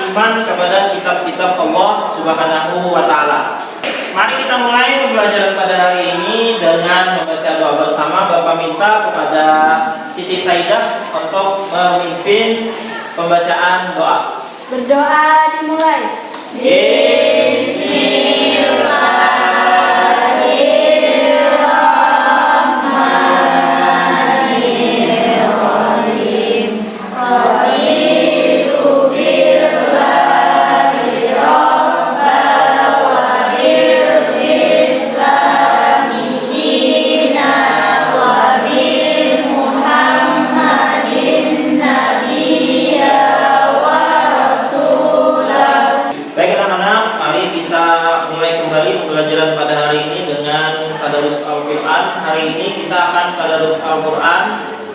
iman kepada kitab-kitab Allah Subhanahu wa taala. Mari kita mulai pembelajaran pada hari ini dengan membaca doa bersama. Bapak minta kepada Siti Saidah untuk memimpin pembacaan doa. Berdoa dimulai. Pembelajaran pada hari ini dengan tadarus Al-Quran. Hari ini kita akan tadarus Al-Quran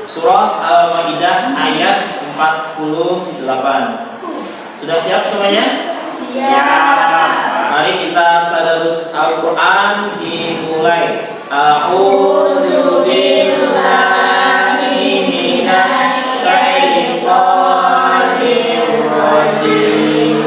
surah Al-Maidah ayat 48. Sudah siap semuanya? Siap. Mari kita tadarus Al-Quran dimulai. A'udzu billahi minasy syaithanir rajim.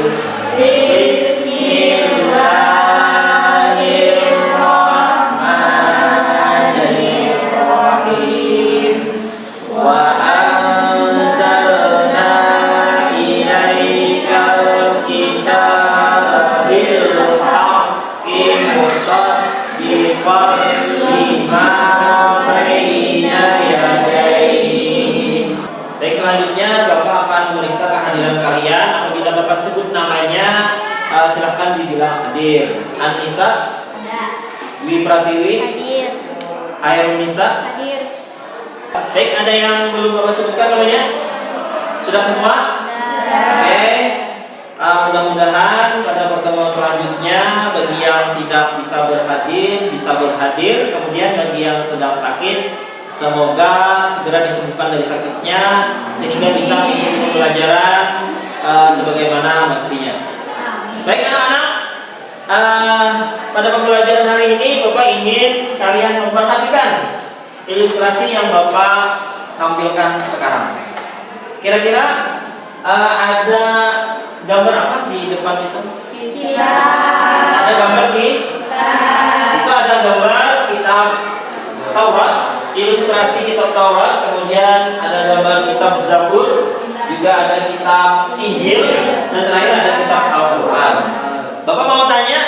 Baik, selanjutnya Bapak akan memeriksa kehadiran kalian. Apabila Bapak sebut namanya, silahkan dibilang hadir. Anissa, Wi Pratiwi, Hadir. Airunisa, Hadir. baik, ada yang belum Bapak sebutkan namanya? Sudah semua? Oke. Mudah-mudahan pada pertemuan selanjutnya bagi yang tidak bisa berhadir. Kemudian bagi yang sedang sakit, semoga segera disembuhkan dari sakitnya sehingga bisa mengikuti pembelajaran sebagaimana mestinya. Baik anak-anak, pada pembelajaran hari ini Bapak ingin kalian memperhatikan ilustrasi yang Bapak tampilkan sekarang. Kira-kira ada gambar apa di depan itu? Ada gambar itu ada gambar kitab Taurat, ilustrasi kitab Taurat, kemudian ada gambar kitab Zabur, juga ada kitab Injil, dan terakhir ada kitab Al-Quran. Bapak mau tanya,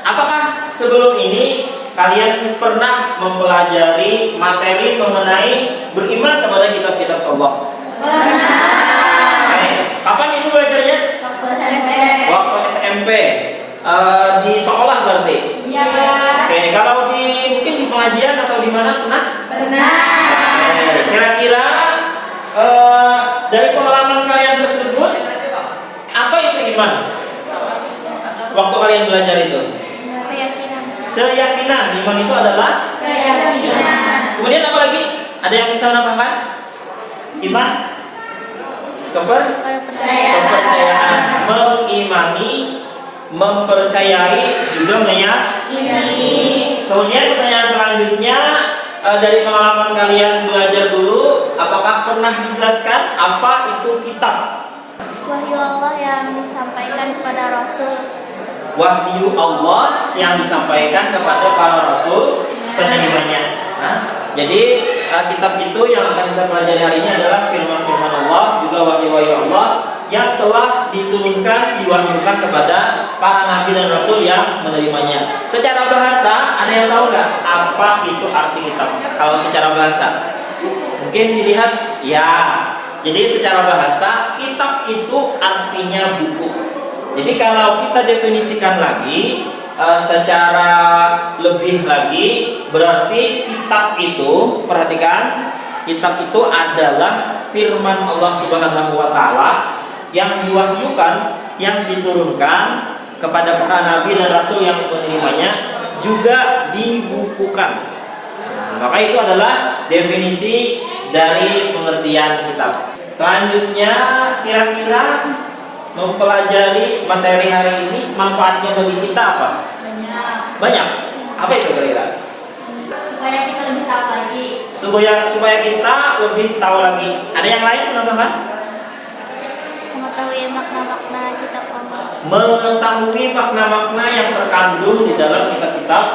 apakah sebelum ini kalian pernah mempelajari materi mengenai beriman kepada kitab-kitab Allah? Pernah. Kapan itu belajarnya? Waktu SMP. Di sekolah berarti? Iya. Oke, kalau mungkin di pengajian atau di mana pernah? Pernah. Kira-kira dari pengalaman kalian tersebut, apa itu iman? Waktu kalian belajar itu? Keyakinan. Iman itu adalah Keyakinan. Kemudian apa lagi? Ada yang bisa menambahkan? Iman? Kepercayaan. Mengimani, mempercayai, juga meyakini. Kemudian pertanyaan selanjutnya, dari pengalaman kalian belajar dulu, apakah pernah dijelaskan apa itu kitab? Wahyu Allah yang disampaikan kepada Rasul. Wahyu Allah yang disampaikan kepada para rasul penerimanya. Jadi kitab itu yang akan kita pelajari hari ini adalah firman-firman Allah, juga wahyu-wahyu Allah yang telah diturunkan, diwahyukan kepada para nabi dan rasul yang menerimanya. Secara bahasa, ada yang tahu nggak apa itu arti kitab? Kalau secara bahasa, mungkin dilihat ya. Jadi secara bahasa, kitab itu artinya buku. Jadi kalau kita definisikan lagi secara lebih lagi, berarti kitab itu, perhatikan, kitab itu adalah firman Allah Subhanahu wa taala yang diwahyukan, yang diturunkan kepada para nabi dan rasul yang menerimanya, juga dibukukan. Maka itu adalah definisi dari pengertian kitab. Selanjutnya, kira-kira mempelajari materi hari ini manfaatnya bagi kita apa? Banyak. Apa itu kira-kira? Supaya kita lebih tahu lagi. Supaya kita lebih tahu lagi. Ada yang lain menambahkan? Mengetahui makna-makna kitab mengetahui makna-makna yang terkandung di dalam kitab-kitab.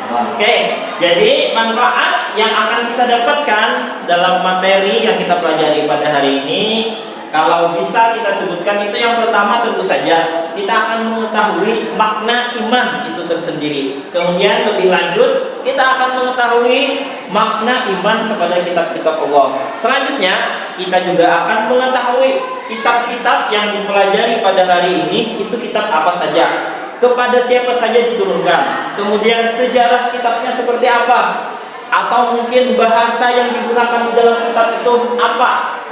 Oke, jadi manfaat yang akan kita dapatkan dalam materi yang kita pelajari pada hari ini, kalau bisa kita sebutkan itu yang pertama tentu saja kita akan mengetahui makna iman itu tersendiri. Kemudian lebih lanjut kita akan mengetahui makna iman kepada kitab-kitab Allah. Selanjutnya kita juga akan mengetahui kitab-kitab yang dipelajari pada hari ini itu kitab apa saja, kepada siapa saja diturunkan, kemudian sejarah kitabnya seperti apa, atau mungkin bahasa yang digunakan di dalam kitab itu apa,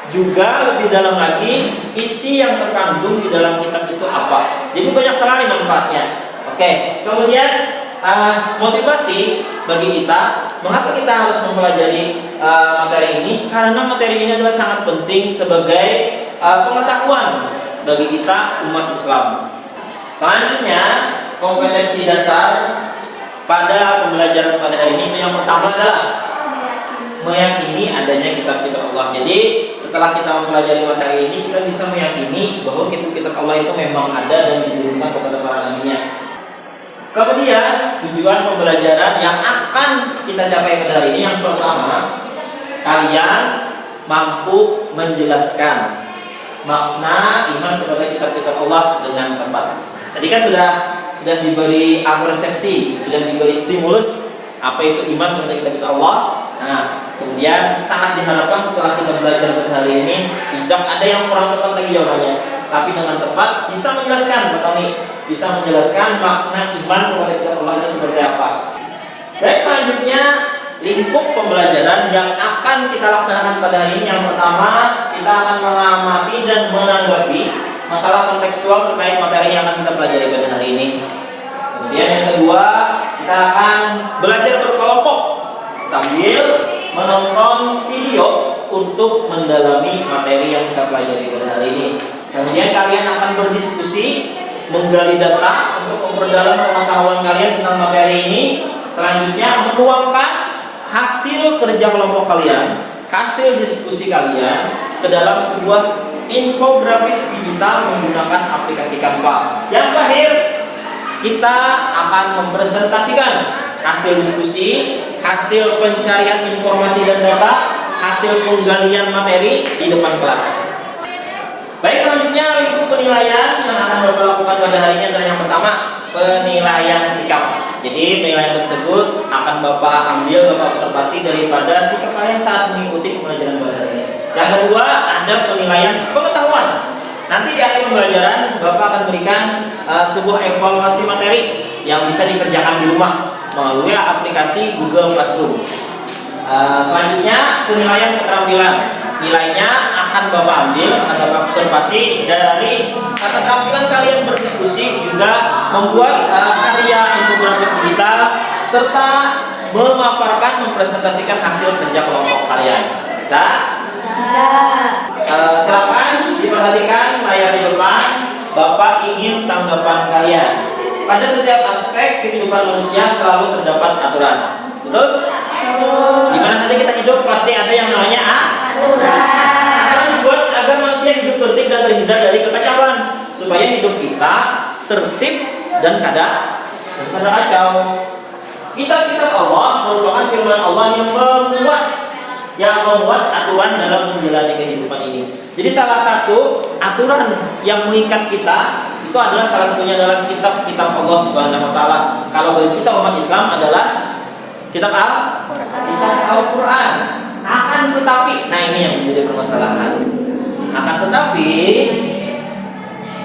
juga lebih dalam lagi isi yang terkandung di dalam kitab itu apa. Jadi banyak sekali manfaatnya. Oke, kemudian motivasi bagi kita, mengapa kita harus mempelajari materi ini? Karena materi ini adalah sangat penting sebagai pengetahuan bagi kita umat Islam. Selanjutnya, kompetensi dasar pada pembelajaran pada hari ini itu yang pertama adalah meyakini adanya kitab-kitab Allah. Jadi setelah kita mempelajari materi ini, kita bisa meyakini bahwa kitab-kitab Allah itu memang ada dan diturunkan kepada para nabinya. Kemudian tujuan pembelajaran yang akan kita capai pada hari ini, yang pertama, kalian mampu menjelaskan makna iman kepada kitab-kitab Allah dengan tepat. Tadi kan sudah diberi persepsi, sudah diberi stimulus apa itu iman kepada kitab-kitab Allah. Nah, kemudian sangat diharapkan setelah kita belajar pada hari ini tidak ada yang kurang tepat lagi jawabannya, tapi dengan tepat bisa menjelaskan, bisa menjelaskan makna iman kepada kitab Allah itu seperti apa. Baik, selanjutnya lingkup pembelajaran yang akan kita laksanakan pada hari ini, yang pertama kita akan mengamati dan menanggapi masalah kontekstual terkait materi yang akan kita pelajari pada hari ini. Kemudian yang kedua, kita akan belajar berkelompok sambil menonton video untuk mendalami materi yang kita pelajari pada hari ini. Kemudian kalian akan berdiskusi, menggali data untuk memperdalam pengetahuan kalian tentang materi ini. Selanjutnya menuangkan hasil kerja kelompok kalian, hasil diskusi kalian ke dalam sebuah infografis digital menggunakan aplikasi Canva. Yang terakhir, kita akan mempresentasikan hasil diskusi, hasil pencarian informasi dan data, hasil penggalian materi di depan kelas. Baik, selanjutnya lingkup penilaian yang akan Bapak lakukan pada hari ini adalah yang pertama, penilaian sikap. Jadi penilaian tersebut akan Bapak ambil, Bapak observasi daripada sikap kalian saat mengikuti pembelajaran pada hari ini. Yang kedua, ada penilaian pengetahuan. Nanti di akhir pembelajaran Bapak akan berikan sebuah evaluasi materi yang bisa dikerjakan di rumah melalui aplikasi Google Classroom. Selanjutnya penilaian keterampilan. Nilainya akan Bapak ambil, akan Bapak observasi dari keterampilan kalian berdiskusi, juga membuat karya infografis digital, serta memaparkan, mempresentasikan hasil kerja kelompok kalian. Bisa? Bisa. Silakan diperhatikan layar di depan. Bapak ingin tanggapan kalian. Pada setiap aspek kehidupan manusia selalu terdapat aturan. Betul? Di mana saja kita hidup pasti ada yang namanya aturan. Aturan dibuat agar manusia hidup tertib dan terhindar dari kekacauan, supaya hidup kita tertib dan kada kacau. Kitab-kitab Allah merupakan firman Allah yang membuat aturan dalam menjalani kehidupan ini. Jadi salah satu aturan yang mengikat kita itu adalah, salah satunya adalah kitab-kitab Allah Subhanahu wa taala. Kalau bagi kita umat Islam adalah kitab Al-Qur'an. Akan tetapi, nah ini yang menjadi permasalahan. Akan tetapi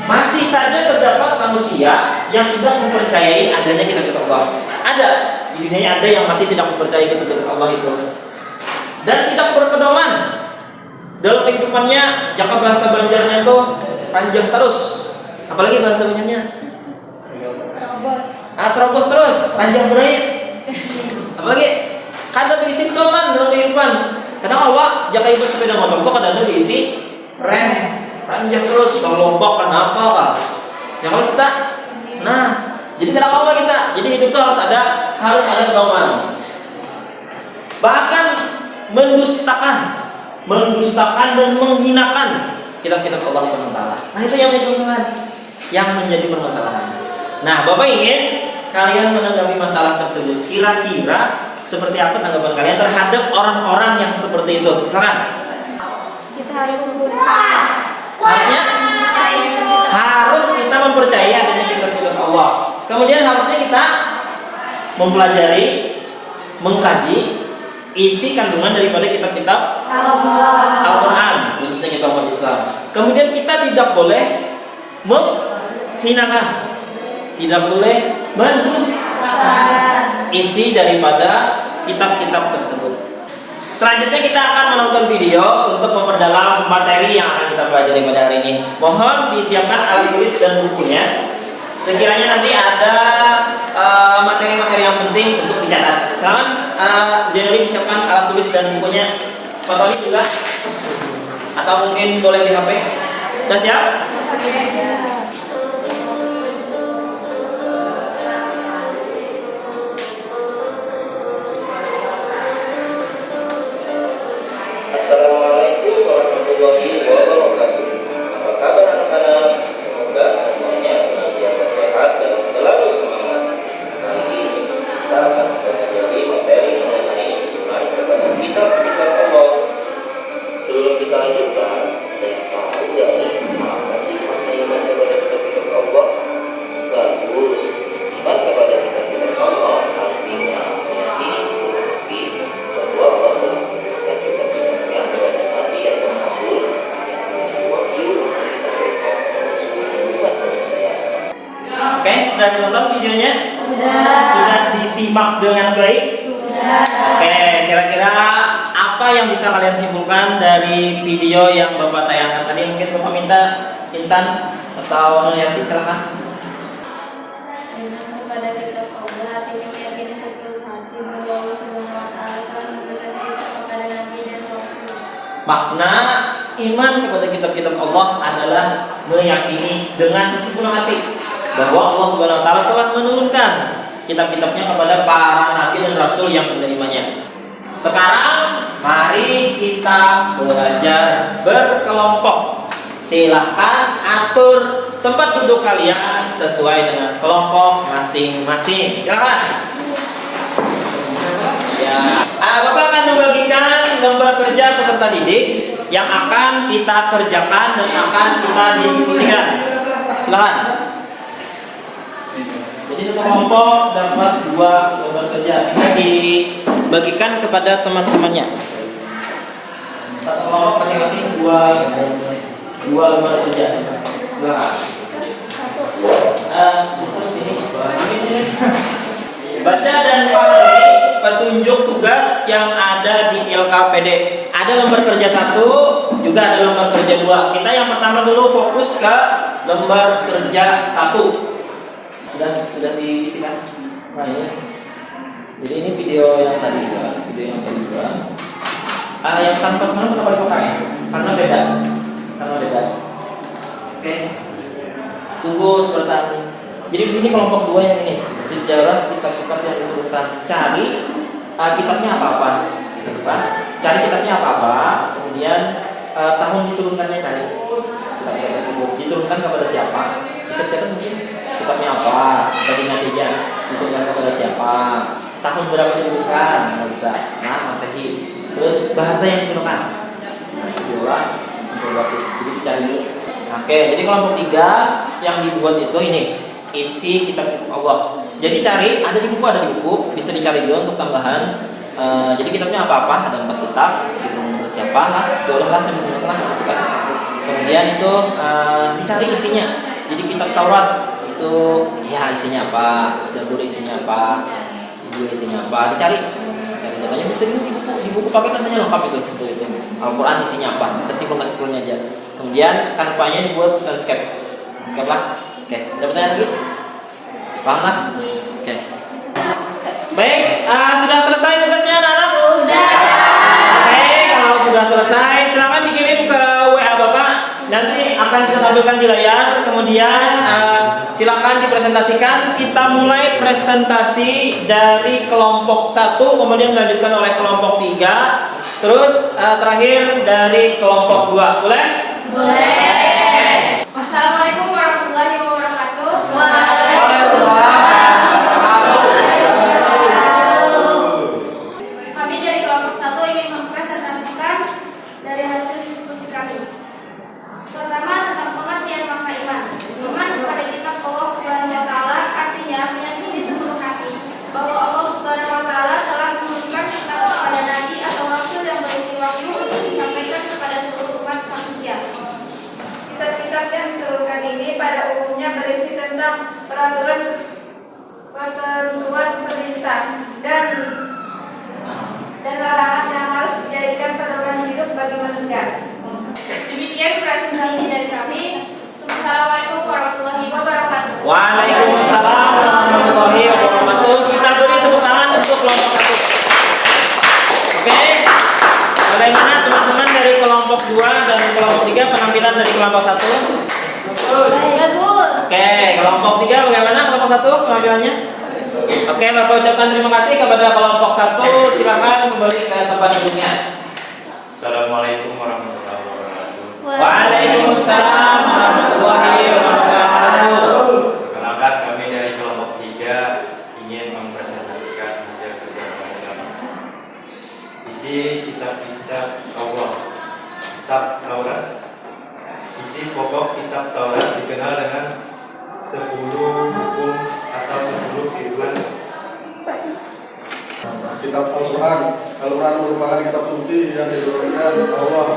masih saja terdapat manusia yang tidak mempercayai adanya kitab-kitab Allah. Ada di dunia, ada yang masih tidak mempercayai kitab-kitab Allah itu. Dan tidak berpedoman dalam kehidupannya. Jaka bahasa Banjarnya itu panjang terus. Apalagi bahasa Banjarnya? Terobos terus, panjang berait. Apalagi kada berisi pedoman dalam kehidupan. Kadang awak jaka ibu sepeda motor itu kadang berisi rem, panjang terus, kalau lombok kan apa kah? Yang kalau kita, nah, jadi kadang apa kita? Jadi hidup itu harus ada pedoman. Bahkan mendustakan dan menghinakan kitab-kitab Allah SWT. Nah itu yang menyebabkan. yang menjadi permasalahan. Nah, Bapak ingin kalian menanggapi masalah tersebut. Kira-kira seperti apa tanggapan kalian terhadap orang-orang yang seperti itu? Silakan. Kita harus mempercayai. Harusnya harus kita mempercayai adanya kitab-kitab Allah. Kemudian harusnya kita mempelajari, mengkaji isi kandungan daripada kitab-kitab Al-Quran, khususnya kita umat Islam. Kemudian kita tidak boleh menghinakan, tidak boleh mendustakan isi daripada kitab-kitab tersebut. Selanjutnya kita akan menonton video untuk memperdalam materi yang akan kita pelajari pada hari ini. Mohon disiapkan alat tulis dan bukunya. Sekiranya nanti ada materi-materi yang penting untuk dicatat. Silakan Jenny disiapkan alat tulis dan bukunya. Pak Tony juga. Atau mungkin boleh di HP. Sudah siap? Assalamualaikum warahmatullahi wabarakatuh. Apa kabar anak-anak? Semoga semuanya senantiasa sehat dan selalu semangat. Kali ini kita akan mempelajari materi mengenai iman kepada kitab-kitab Allah. Sebelum kita lanjutkan, tahu nggak nih apa sih makna iman kepada kitab-kitab Allah? Bagus. Iman kepada kitab-kitab Allah artinya meyakini sepenuh hati bahwa Allah telah menurunkan kitab-kitabnya kepada Nabi atau Rasul yang wahyu disampaikan kepada seluruh umat manusia. Oke, sudah ditonton videonya? Sudah disimak dengan baik? Oke, kira-kira apa yang bisa kalian simpulkan dari video yang Bapak tayangkan tadi? Mungkin Bapak minta Intan atau Nuyati, silakan. Iman kepada kitab Allah artinya meyakini sepenuh hati bahwa Allah Subhanahu wa Ta'ala telah memberikan kitab kepada Nabi dan Rasul. Makna iman kepada kitab-kitab Allah adalah meyakini dengan sepenuh hati bahwa Allah Subhanahu wa Ta'ala telah menurunkan kitab-kitabnya kepada para nabi dan rasul yang menerimanya. Sekarang mari kita belajar berkelompok. Silahkan atur tempat duduk kalian sesuai dengan kelompok masing-masing. Silakan. Ya, Bapak akan membagikan lembar kerja peserta didik yang akan kita kerjakan dan akan kita diskusikan. Silakan. Jadi satu kelompok dapat 2 lembar kerja, bisa dibagikan kepada teman-temannya. Satu kelompok masing-masing 2 lembar kerja. Silakan. Baca dan pahami petunjuk tugas yang ada di LKPD. Ada lembar kerja 1, juga ada lembar kerja 2. Kita yang pertama dulu fokus ke lembar kerja 1. Sudah diisikan. Nah, ini. Jadi ini video yang tadi juga, yang tanpa sebenarnya kenapa dipakai? Karena beda. Oke. Tunggu sebentar. Jadi di sini kelompok 2 yang ini, sejarah kitab-kitab yang diturunkan. Cari kitabnya apa-apa, gitu kan? Cari kitabnya apa-apa, kemudian tahun diturunkannya cari. Kitab-kitab tersebut diturunkan kepada siapa? Bisa catat mungkin kitabnya apa, tadinya dia diturunkan kepada siapa, tahun berapa diturunkan, nggak bisa. Nah, Masehi. Terus bahasa yang digunakan. Jadi dicari dulu. Oke, jadi kelompok 3 yang dibuat itu ini isi kitab Allah. Jadi cari, ada di buku, bisa dicari juga untuk tambahan. Jadi kitabnya apa-apa, ada 4 kitab. Itu menurut siapa lah, boleh lah saya menggunakan. Kemudian itu dicari isinya. Jadi kitab Taurat itu ya isinya apa, Zabur isinya apa, Injil isinya apa, dicari datanya bisa di buku pakai katanya lengkap itu Al-Quran isinya apa, kesimpulan-kesimpulannya aja. Kemudian kanvanya dibuat landscape lah. Oke, ada pertanyaan lagi? Paham lah? Oke. Baik, sudah selesai tugasnya anak-anak? Sudah. Oke, kalau sudah selesai silakan dikirim ke WA Bapak. Nanti akan kita tampilkan di layar. Kemudian silakan dipresentasikan. Kita mulai presentasi dari kelompok 1, kemudian dilanjutkan oleh kelompok 3, terus terakhir dari kelompok 2. Boleh? Boleh. Assalamualaikum warahmatullahi wabarakatuh. tentang peraturan ketentuan perintah dan larangan yang harus dijadikan pedoman hidup bagi manusia. Demikian presentasi dari kami. Assalamualaikum warahmatullahi wabarakatuh. Waalaikumsalam warahmatullahi wabarakatuh. Kita beri tepuk tangan untuk kelompok 1. Oke. Bagaimana teman-teman dari kelompok 2 dan kelompok 3 penampilan dari kelompok 1? Bagus. Oke, kelompok 3 bagaimana kelompok 1 penampilannya? Oke, Bapak ucapkan terima kasih kepada kelompok 1. Silakan kembali ke tempat duduknya. Assalamualaikum warahmatullahi wabarakatuh. Waalaikumsalam warahmatullahi wabarakatuh. Perkenalkan, kami dari kelompok 3 ingin mempresentasikan hasil kerja kami. Isi kitab-kitab Allah. Kitab Taurat. Isi pokok kitab Taurat dikenal dengan 10 hukum atau 10 firman. Kitab Al-Quran. Al-Quran merupakan kitab suci yang diturunkan Allah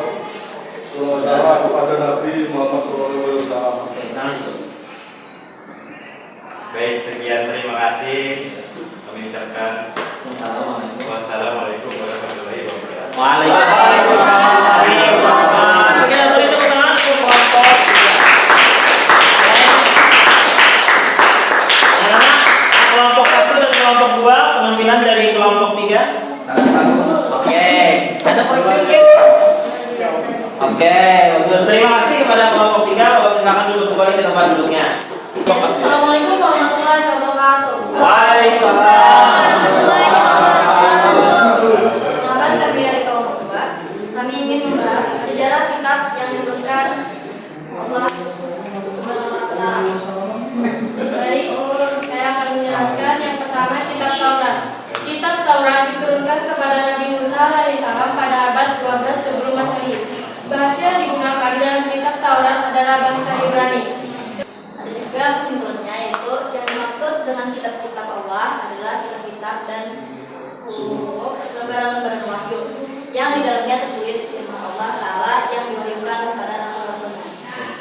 SWT kepada Nabi Muhammad SAW. Baik, sekian, terima kasih. Kami ucapkan wassalamualaikum warahmatullahi wabarakatuh. Waalaikumsalam warahmatullahi wabarakatuh. Oke, beri tepuk tangan untuk kelompok 3. Karena kelompok 1 dan kelompok 2 penampilan dari kelompok 3 sangat bagus. Oke, ada koreksi mungkin? Oke, bagus. Terima kasih kepada kelompok 3. Silakan duduk kembali ke tempat duduknya. Assalamualaikum warahmatullahi wabarakatuh. Waalaikumsalam warahmatullahi wabarakatuh. Selamat kami dari kelompok 2. Kami ingin membahas sejarah kitab yang diturunkan Allah Subhanahu wa Ta'ala. Baik, saya akan menjelaskan yang pertama kitab Taurat. Kitab Taurat diturunkan kepada Nabi Musa alaihissalam pada abad 12 sebelum Masehi. Bahasa yang digunakan dalam kitab Taurat adalah bahasa Ibrani. Ada juga kesimpulannya, yaitu yang dimaksud dengan kitab-kitab Allah adalah kitab-kitab dan lembaran-lembaran wahyu yang di dalamnya tertulis firman Allah Ta'ala yang diwahyukan kepada rasul-rasulnya.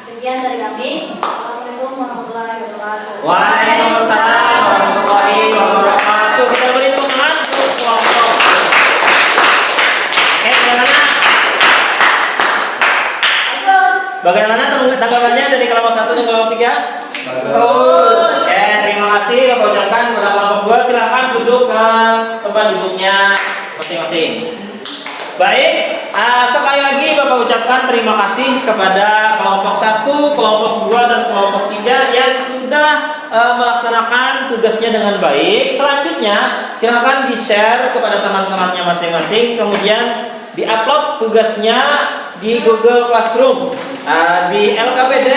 Sekian dari kami. Assalamualaikum warahmatullahi wabarakatuh. Waalaikumsalam warahmatullahi wabarakatuh. Kita beri tepuk tangan untuk kelompok. Oke, bagaimana tanggapannya dari kelompok 1 dan kelompok 3? Bagus. Oke, terima kasih Bapak ucapkan kepada kelompok 2. Silakan duduk ke tempat duduknya masing-masing. Baik, sekali lagi Bapak ucapkan terima kasih kepada kelompok 1, kelompok 2 dan kelompok 3 yang sudah melaksanakan tugasnya dengan baik. Selanjutnya, silakan di-share kepada teman-temannya masing-masing, kemudian di-upload tugasnya di Google Classroom. Di LKPD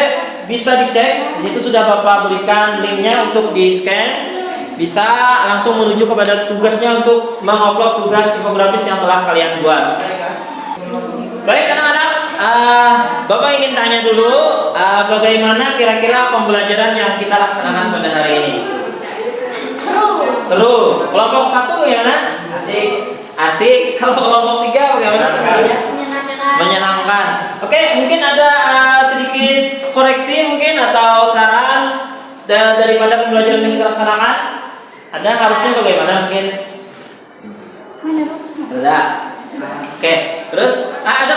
bisa dicek, di situ sudah Bapak berikan linknya untuk di-scan. Bisa langsung menuju kepada tugasnya untuk mengupload tugas infografis yang telah kalian buat. Baik anak-anak, Bapak ingin tanya dulu, bagaimana kira-kira pembelajaran yang kita laksanakan pada hari ini? Seru. Kelompok 1 bagaimana? Asik. Kalau kelompok 3 bagaimana? Menyenangkan. Oke, mungkin ada sedikit koreksi mungkin atau saran daripada pembelajaran yang kita laksanakan. Ada harusnya bagaimana mungkin? Ada. Oke, terus ada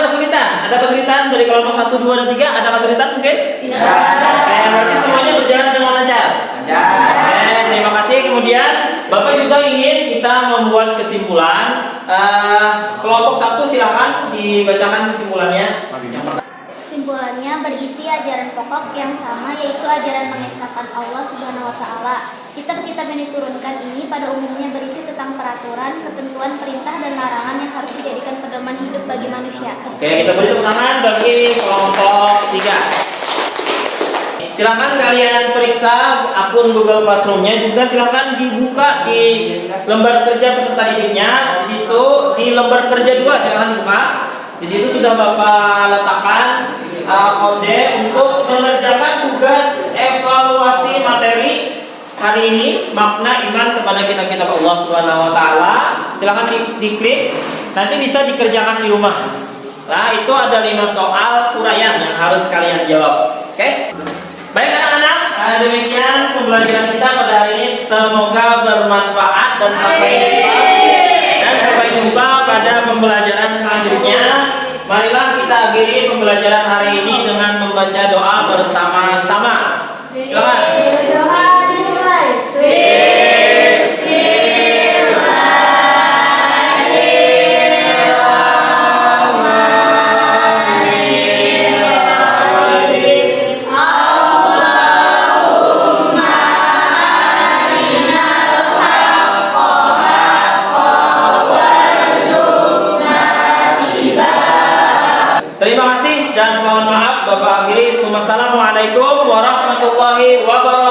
kesulitan dari kelompok 1, 2 dan 3. Ada kesulitan mungkin? Tidak. Oke, berarti semuanya berjalan dengan lancar. Oke, terima kasih. Kemudian Bapak juga ingin kita membuat kesimpulan. Kelompok 1 silakan dibacakan kesimpulannya. Yang pertama. Kesimpulannya berisi ajaran pokok yang sama, yaitu ajaran mengesahkan Allah Subhanahu wa Ta'ala. Kitab-kitab yang diturunkan ini pada umumnya berisi tentang peraturan, ketentuan, perintah, dan larangan yang harus dijadikan pedoman hidup bagi manusia. Oke, kita beri tepuk tangan bagi kelompok 3. Silakan kalian periksa akun Google Classroom-nya, juga silakan dibuka di lembar kerja peserta didiknya. Di situ di lembar kerja 2 silakan dibuka. Di situ sudah Bapak letakkan kode untuk mengerjakan tugas evaluasi materi hari ini, makna iman kepada kitab-kitab Allah Subhanahu wa Ta'ala. Silakan diklik, nanti bisa dikerjakan di rumah. Nah, itu ada 5 soal uraian yang harus kalian jawab. Oke? Baik anak-anak, demikian pembelajaran kita pada hari ini. Semoga bermanfaat dan sampai jumpa pada pembelajaran selanjutnya. Marilah kita akhiri pembelajaran hari ini dengan membaca doa bersama-sama. Silakan. Terima kasih dan mohon maaf Bapak akhiri. Wassalamualaikum warahmatullahi wabarakatuh.